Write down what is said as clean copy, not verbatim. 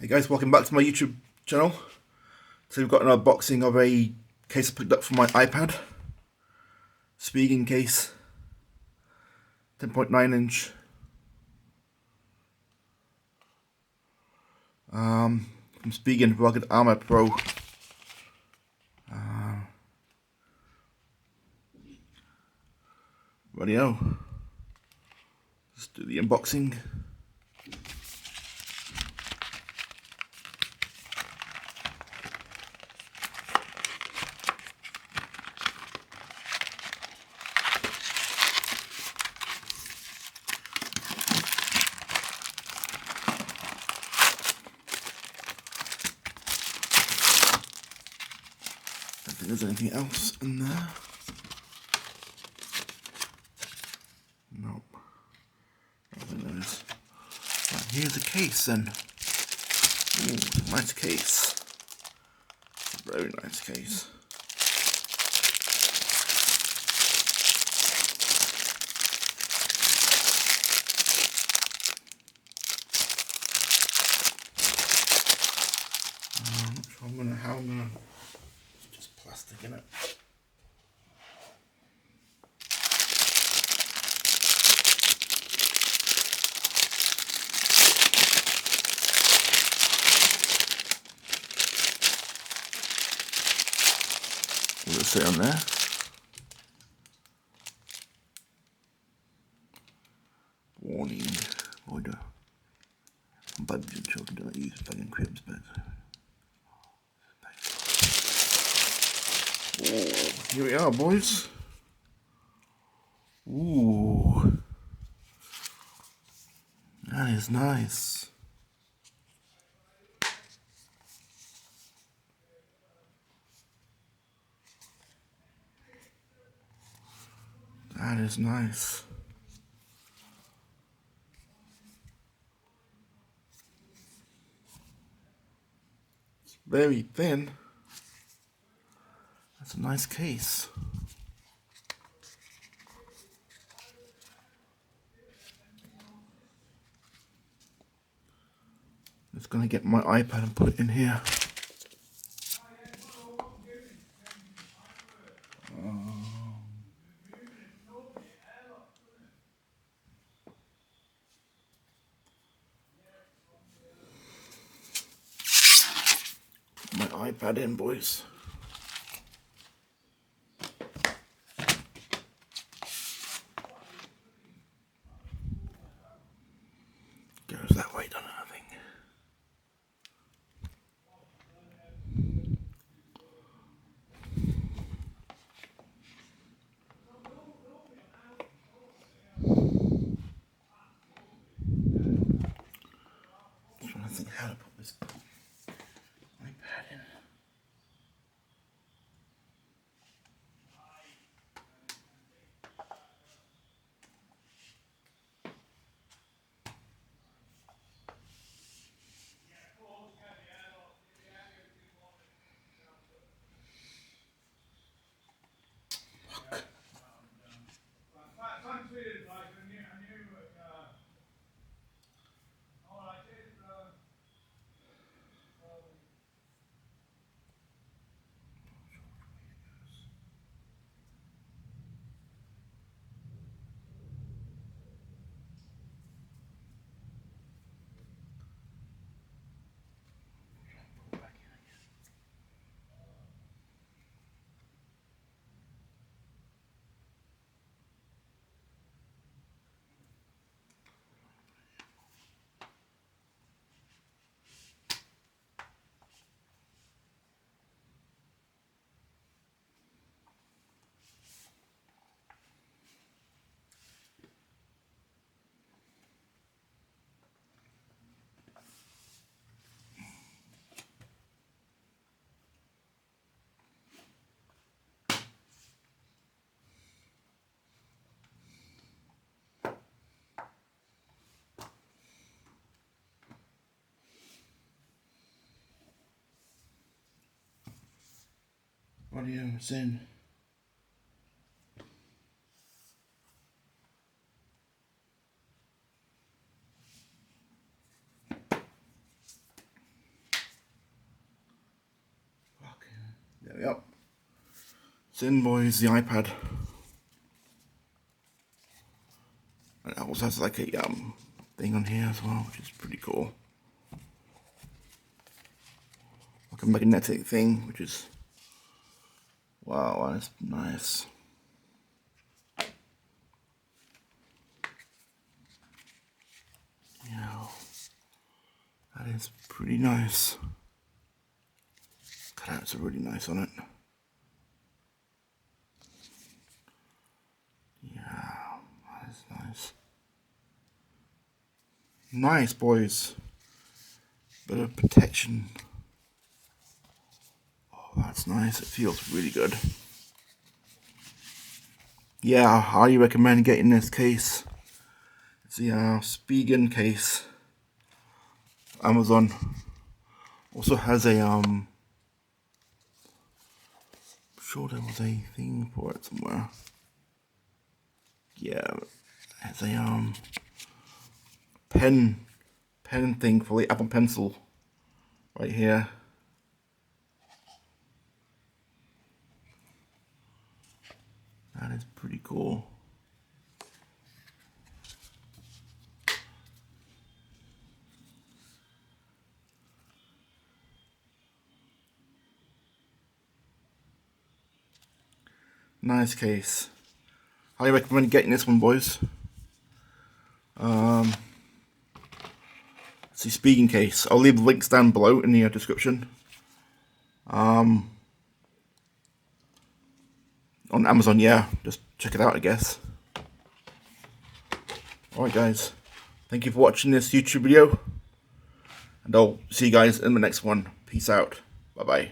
Hey guys, welcome back to my YouTube channel. So we've got an unboxing of a case I picked up for my iPad. Spigen case. 10.9 inch. From Spigen Rugged Armor Pro. Radio. Let's do the unboxing. I don't think there's anything else in there. Nope. I don't think there is. Right, here's the case then. Ooh, nice case. Very nice case. I'm not sure how I'm gonna. It's just plastic in it. What does it say on there? Warning. Order. Bugs and children do not use Spigen cribs, but. Oh, here we are, boys. Ooh. That is nice. That is nice. It's very thin. That's a nice case. I'm just gonna get my iPad and put it in here. My iPad in, boys. Goes that way, doesn't it, I think. I'm trying to think how to put this iPad in. Audio is in. Yep. It's in, boys, the iPad. And it also has like a thing on here as well, which is pretty cool. Like a magnetic thing, which is, wow, that's nice. Yeah, that is pretty nice. Cutouts are really nice on it. Yeah, that is nice. Nice, boys. Bit of protection. Oh, that's nice. It feels really good. Yeah, I highly recommend getting this case. It's the Spigen case. Amazon also has a I'm sure there was a thing for it somewhere. Yeah, it has a pen thing for the Apple Pencil right here. That is pretty cool. Nice case. Highly recommend getting this one, boys. It's the Spigen case. I'll leave the links down below in the description. On Amazon, yeah. Just check it out, I guess. Alright, guys. Thank you for watching this YouTube video. And I'll see you guys in the next one. Peace out. Bye-bye.